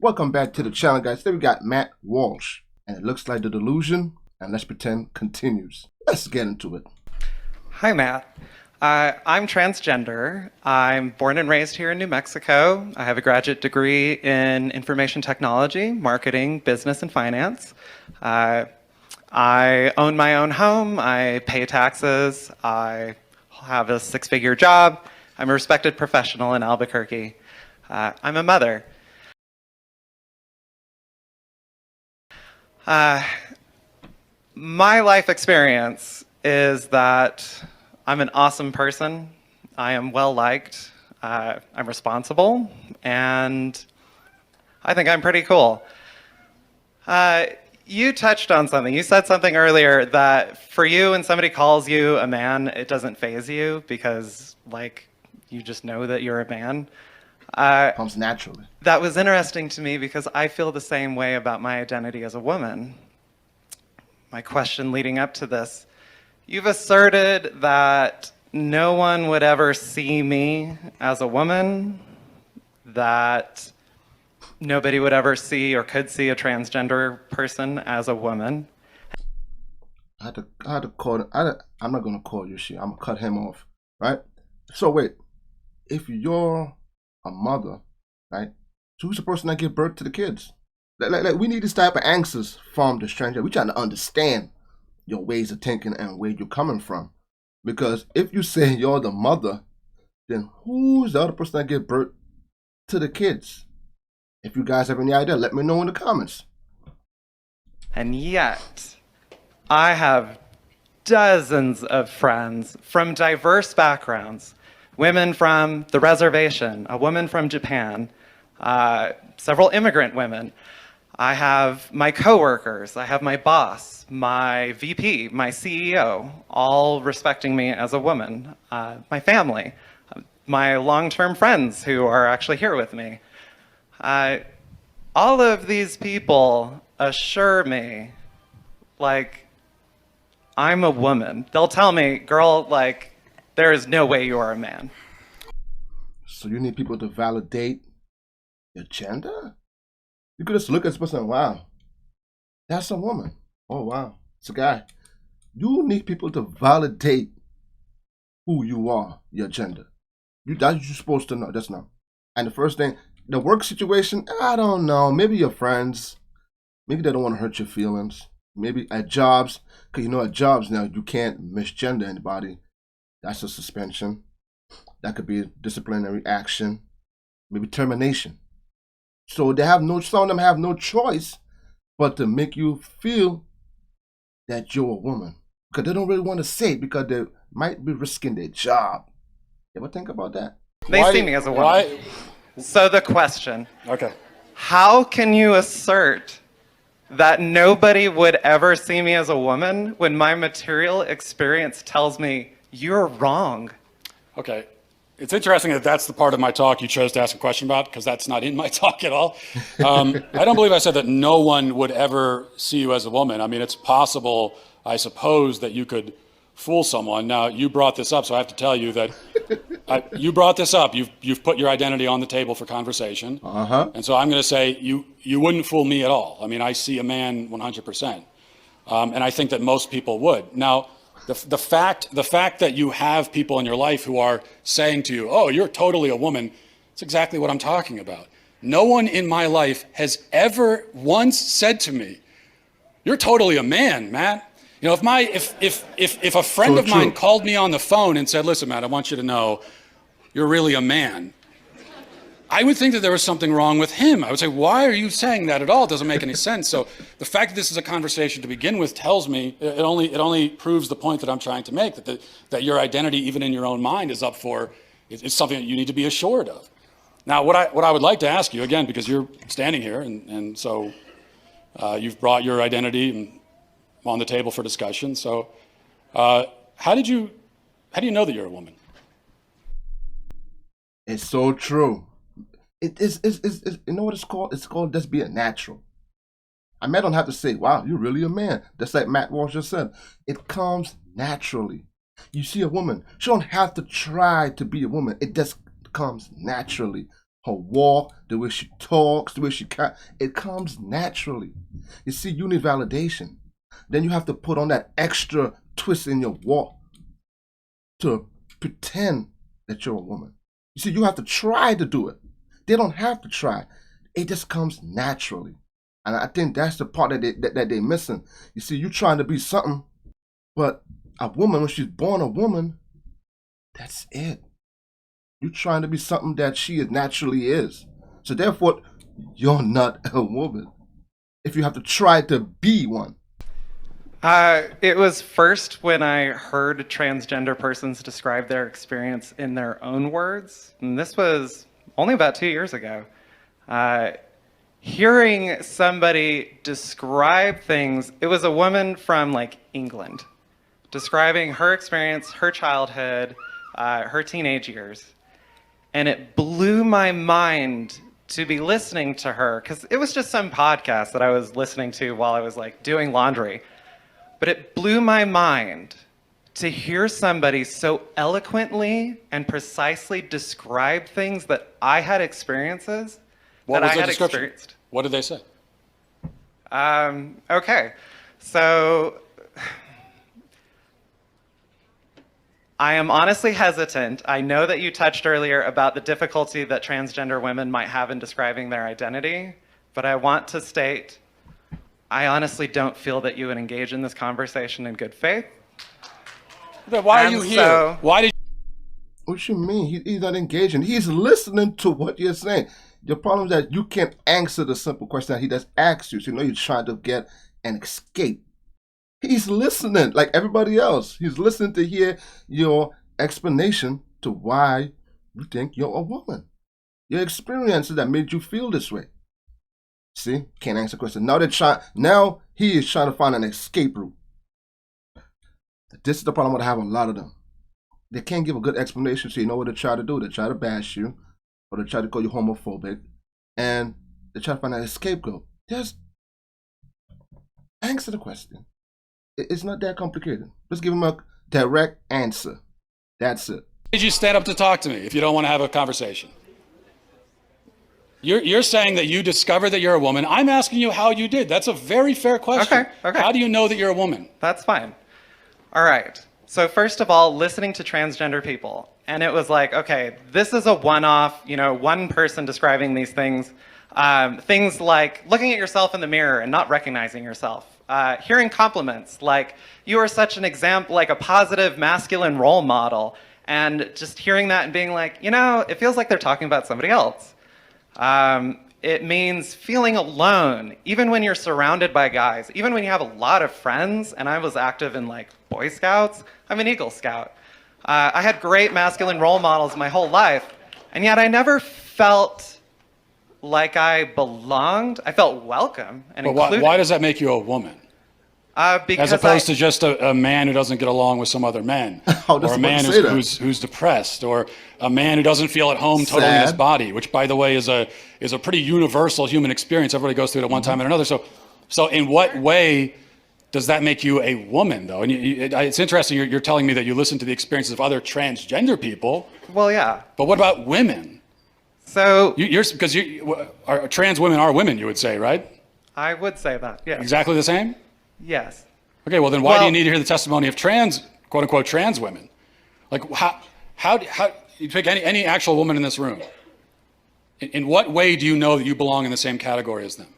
Welcome back to the channel, guys. Today we got Matt Walsh, and it looks like the delusion, and let's pretend, continues. Let's get into it. Hi, Matt. I'm transgender. I'm born and raised here in New Mexico. I have a graduate degree in information technology, marketing, business, and finance. I own my own home. I pay taxes. I have a six-figure job. I'm a respected professional in Albuquerque. I'm a mother. My life experience is that I'm an awesome person. I am well-liked. I'm responsible, and I think I'm pretty cool. You touched on something. You said something earlier that for you, when somebody calls you a man, it doesn't faze you because, like, you just know that you're a man. Comes naturally. That was interesting to me because I feel the same way about my identity as a woman. My question leading up to this, you've asserted that no one would ever see me as a woman, that nobody would ever see or could see a transgender person as a woman. I had to call. I'm not gonna call you shit. I'm gonna cut him off, right? So wait, if you're a mother, right? So who's the person that give birth to the kids? Like we need this type of answers from the stranger. We're trying to understand your ways of thinking and where you're coming from. Because if you say you're the mother, then who's the other person that give birth to the kids? If you guys have any idea, let me know in the comments. And yet, I have dozens of friends from diverse backgrounds. Women from the reservation, a woman from Japan, several immigrant women. I have my coworkers, I have my boss, my VP, my CEO, all respecting me as a woman. My family, my long-term friends who are actually here with me. All of these people assure me, like, I'm a woman. They'll tell me, girl, like, there is no way you are a man. So you need people to validate your gender? You could just look at this person and, wow, that's a woman. Oh, wow, it's a guy. You need people to validate who you are, your gender. That's what you're supposed to know. That's not. And the first thing, the work situation, I don't know. Maybe your friends, maybe they don't want to hurt your feelings. Maybe at jobs, because you know at jobs now, you can't misgender anybody. That's a suspension. That could be a disciplinary action, maybe termination. So they have some of them have no choice but to make you feel that you're a woman. Because they don't really want to say it because they might be risking their job. You ever think about that? They see me as a woman. So the question, Okay. how can you assert that nobody would ever see me as a woman when my material experience tells me you're wrong? Okay. It's interesting that that's the part of my talk you chose to ask a question about, because that's not in my talk at all. I don't believe I said that no one would ever see you as a woman. I mean, it's possible, I suppose, that you could fool someone. Now, you brought this up, so I have to tell you that you brought this up. You've put your identity on the table for conversation. And so I'm going to say you wouldn't fool me at all. I mean, I see a man 100%. And I think that most people would. Now, the fact that you have people in your life who are saying to you, oh, you're totally a woman, it's exactly what I'm talking about. No one in my life has ever once said to me, you're totally a man, Matt. You know, if a friend of mine called me on the phone and said, listen, Matt, I want you to know you're really a man, I would think that there was something wrong with him. I would say, why are you saying that at all? It doesn't make any sense. So the fact that this is a conversation to begin with tells me, it only proves the point that I'm trying to make, that your identity, even in your own mind, is up for, it's something that you need to be assured of. Now, what I would like to ask you, again, because you're standing here, and so you've brought your identity on the table for discussion. So how do you know that you're a woman? It's so true. It's you know what it's called? It's called just being natural. I don't have to say, wow, you're really a man. That's like Matt Walsh just said. It comes naturally. You see a woman, she don't have to try to be a woman. It just comes naturally. her walk, the way she talks, the way it comes naturally. You see, you need validation. Then you have to put on that extra twist in your walk to pretend that you're a woman. You see, you have to try to do it. They don't have to try. It just comes naturally. And I think that's the part that they're missing. You see, you're trying to be something, but a woman, when she's born a woman, that's it. You're trying to be something that she naturally is. So therefore, you're not a woman if you have to try to be one. It was first when I heard transgender persons describe their experience in their own words, and this was only about 2 years ago. Hearing somebody describe things, it was a woman from like England, describing her experience, her childhood, her teenage years. And it blew my mind to be listening to her, because it was just some podcast that I was listening to while I was like doing laundry. But it blew my mind to hear somebody so eloquently and precisely describe things that I had experiences What that was I the had description? experienced. What did they say? Okay, so I am honestly hesitant. I know that you touched earlier about the difficulty that transgender women might have in describing their identity, but I want to state, I honestly don't feel that you would engage in this conversation in good faith. Then why are you And here? so- Why did What you mean? He's not engaging. He's listening to what you're saying. The problem is that you can't answer the simple question that he just asked you. So you know you're trying to get an escape. He's listening like everybody else. He's listening to hear your explanation to why you think you're a woman. Your experiences that made you feel this way. See? Can't answer the question. Now he is trying to find an escape route. This is the problem I have a lot of them. They can't give a good explanation, so you know what they try to do. They try to bash you, or they try to call you homophobic, and they try to find an scapegoat. Just answer the question. It's not that complicated. Just give them a direct answer. That's it. did you stand up to talk to me if you don't want to have a conversation? You're saying that you discovered that you're a woman. I'm asking you how you did. That's a very fair question. Okay. How do you know that you're a woman? That's fine. All right. So first of all, listening to transgender people, and it was like, okay, this is a one-off, one person describing these things. Things like looking at yourself in the mirror and not recognizing yourself. Hearing compliments like, you are such an example, like a positive masculine role model. And just hearing that and being like, it feels like they're talking about somebody else. It means feeling alone, even when you're surrounded by guys, even when you have a lot of friends. And I was active in like Boy Scouts. I'm an Eagle Scout. I had great masculine role models my whole life. And yet I never felt like I belonged. I felt welcome and But included. why does that make you a woman? Because As opposed to just a man who doesn't get along with some other men, I was or a about man to say that. who's depressed, or a man who doesn't feel at home totally in his Sad. body, which, by the way, is a pretty universal human experience. Everybody goes through it at one time or another. So in what way does that make you a woman, though? And it's interesting. You're telling me that you listen to the experiences of other transgender people, Well, yeah. but what about women? So Because trans women are women, you would say, right? I would say that. Yes. Exactly the same. Yes. Okay, well then why do Well- you need to hear the testimony of quote unquote trans women? Like how you pick any actual woman in this room? In what way do you know that you belong in the same category as them?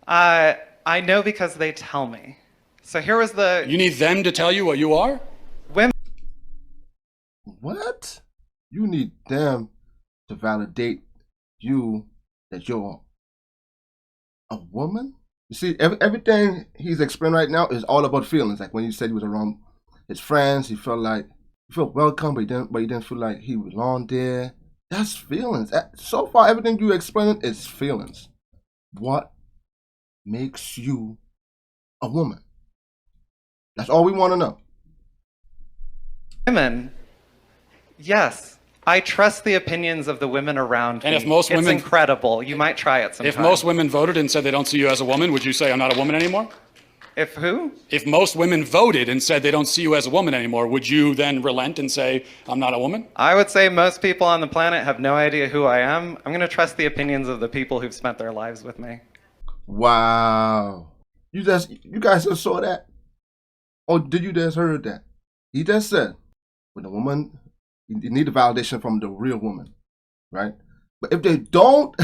I know because they tell me. So here was the You need them to tell you what you are? women. What? You need them to validate you that you're a woman? You see, everything he's explaining right now is all about feelings. Like when he said he was around his friends, he felt welcome, but he didn't feel like he belonged there. That's feelings. So far, everything you explaining is feelings. What makes you a woman? That's all we want to know. Women, yes, I trust the opinions of the women around And me. if most it's women- incredible. You might try it sometime. If most women voted and said they don't see you as a woman, would you say I'm not a woman anymore? If who? If most women voted and said they don't see you as a woman anymore, would you then relent and say, I'm not a woman? I would say most people on the planet have no idea who I am. I'm going to trust the opinions of the people who've spent their lives with me. Wow. You guys just saw that? Or did you just heard that? He just said, when a woman, you need the validation from the real woman, right? But if they don't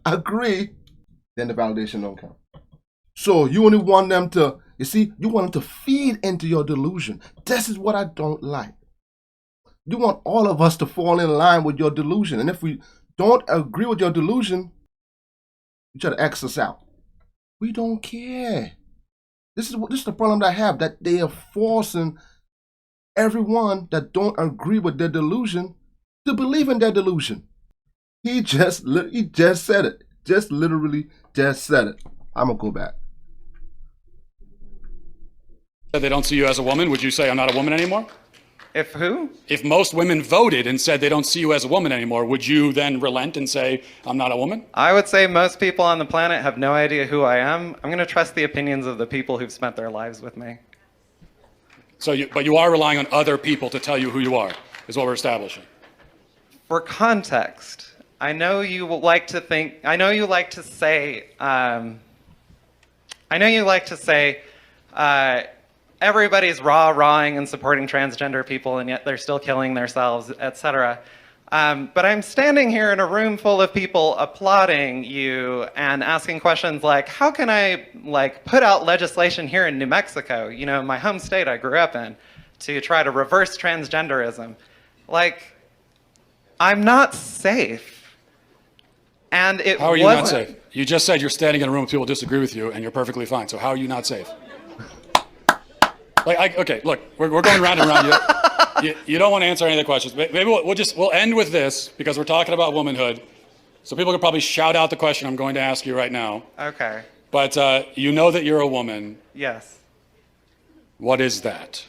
agree, then the validation don't count. So you only want them to, you want them to feed into your delusion. This is what I don't like. You want all of us to fall in line with your delusion. And if we don't agree with your delusion, you try to X us out. We don't care. This is the problem that I have, that they are forcing everyone that don't agree with their delusion to believe in their delusion. He just said it. Just literally just said it. I'm going to go back. They don't see you as a woman, would you say I'm not a woman anymore? If who? If most women voted and said they don't see you as a woman anymore, would you then relent and say I'm not a woman? I would say most people on the planet have no idea who I am. I'm going to trust the opinions of the people who've spent their lives with me. But you are relying on other people to tell you who you are, is what we're establishing. For context, I know you like to say, everybody's rah-rahing and supporting transgender people, and yet they're still killing themselves, etc. But I'm standing here in a room full of people applauding you and asking questions like, how can I put out legislation here in New Mexico, my home state I grew up in, to try to reverse transgenderism? I'm not safe. And it How are you not safe? You just said you're standing in a room with people who disagree with you and you're perfectly fine. So how are you not safe? Okay, look, we're going round and round. You don't want to answer any of the questions. Maybe we'll end with this because we're talking about womanhood. So people can probably shout out the question I'm going to ask you right now. Okay. But you know that you're a woman. Yes. What is that?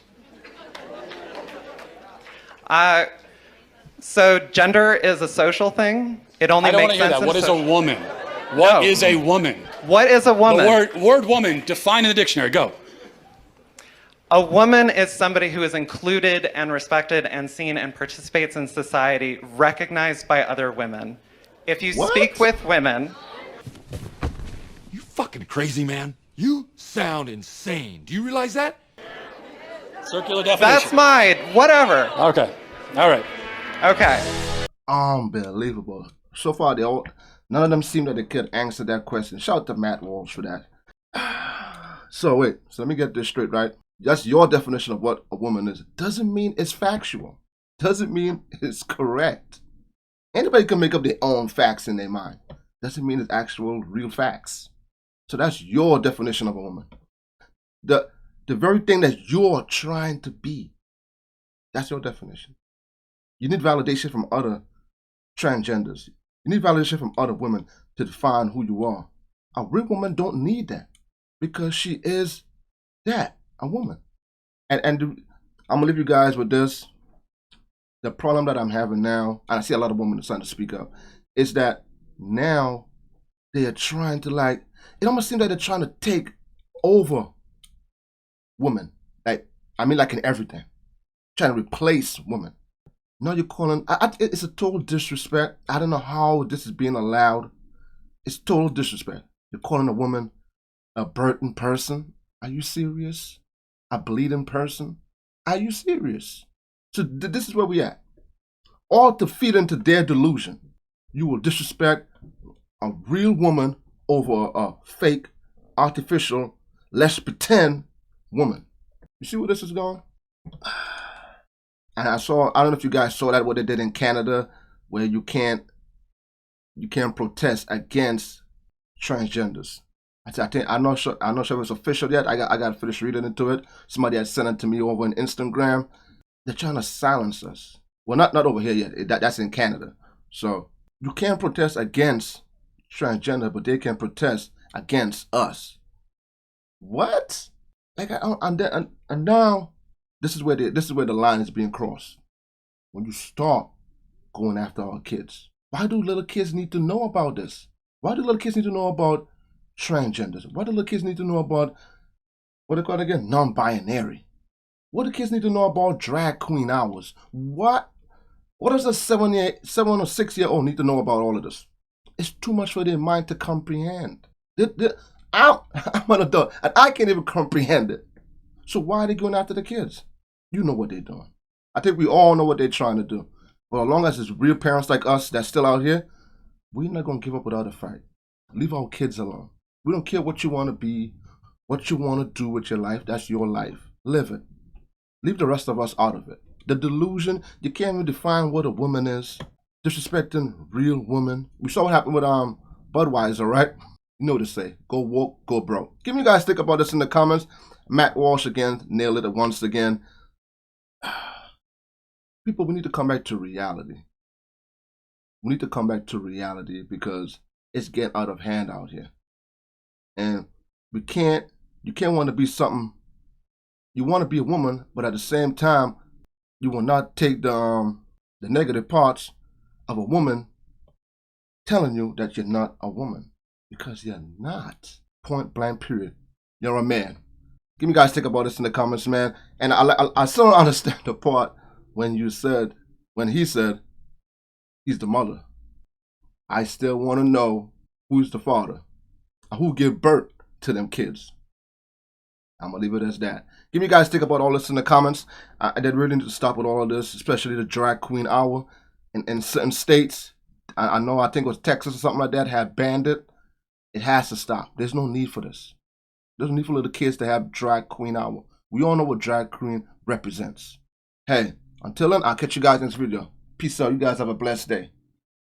So gender is a social thing. It only I don't makes want to hear sense. that. What is a woman? What is a woman? What is a woman? The word woman, define in the dictionary. Go. A woman is somebody who is included and respected and seen and participates in society, recognized by other women. If you speak with women... You fucking crazy, man. You sound insane. Do you realize that? Circular definition. That's mine. Whatever. Okay. All right. Okay. Unbelievable. So far, none of them seem that they could answer that question. Shout out to Matt Walsh for that. So let me get this straight, right? That's your definition of what a woman is. Doesn't mean it's factual. Doesn't mean it's correct. Anybody can make up their own facts in their mind. Doesn't mean it's actual, real facts. So that's your definition of a woman. The very thing that you're trying to be. That's your definition. You need validation from other transgenders. You need validation from other women to define who you are. A real woman don't need that because she is that, a woman. And I'm gonna leave you guys with this. The problem that I'm having now, and I see a lot of women starting to speak up, is that now they are trying to it almost seems like they're trying to take over women. Like in everything. Trying to replace women. Now you're calling, it's a total disrespect. I don't know how this is being allowed. It's total disrespect. You're calling a woman a burdened person. Are you serious? A bleeding person? Are you serious? So this is where we at. All to feed into their delusion. You will disrespect a real woman over a fake, artificial, let's pretend woman. You see where this is going? And I don't know if you guys saw that, what they did in Canada, where you can't protest against transgenders. I'm not sure if it's official yet. I got to finish reading into it. Somebody had sent it to me over on Instagram. They're trying to silence us. Well, not over here yet. That's in Canada. So you can't protest against transgender, but they can protest against us. What? And now this is where the line is being crossed. When you start going after our kids, why do little kids need to know about this? Why do little kids need to know about transgenders? Why do little kids need to know about What they call it again? Non-binary. What do kids need to know about drag queen hours? What does a 7 or 6-year-old need to know about all of this? It's too much for their mind to comprehend. I'm an adult, and I can't even comprehend it. So why are they going after the kids? You know what they're doing. I think we all know what they're trying to do. But as long as it's real parents like us that's still out here, we're not going to give up without a fight. Leave our kids alone. We don't care what you want to be, what you want to do with your life. That's your life. Live it. Leave the rest of us out of it. The delusion, you can't even define what a woman is. Disrespecting real women. We saw what happened with Budweiser, right? You know what to say. Go woke, go broke. Give me you guys think about this in the comments. Matt Walsh again, nailed it once again. People, we need to come back to reality. We need to come back to reality because it's getting out of hand out here. And you can't want to be something. You want to be a woman, but at the same time, you will not take the negative parts of a woman telling you that you're not a woman. Because you're not. Point blank period. You're a man. Give me guys think about this in the comments, man. And I still don't understand the part when he said he's the mother. I still want to know who's the father. Who gave birth to them kids. I'm going to leave it as that. Give me guys think about all this in the comments. I did really need to stop with all of this, especially the drag queen hour. In certain states, I know, I think it was Texas or something like that, had banned it. It has to stop. There's no need for this. There's no need for little kids to have drag queen hour. We all know what drag queen represents. Hey, until then, I'll catch you guys next video. Peace out. You guys have a blessed day.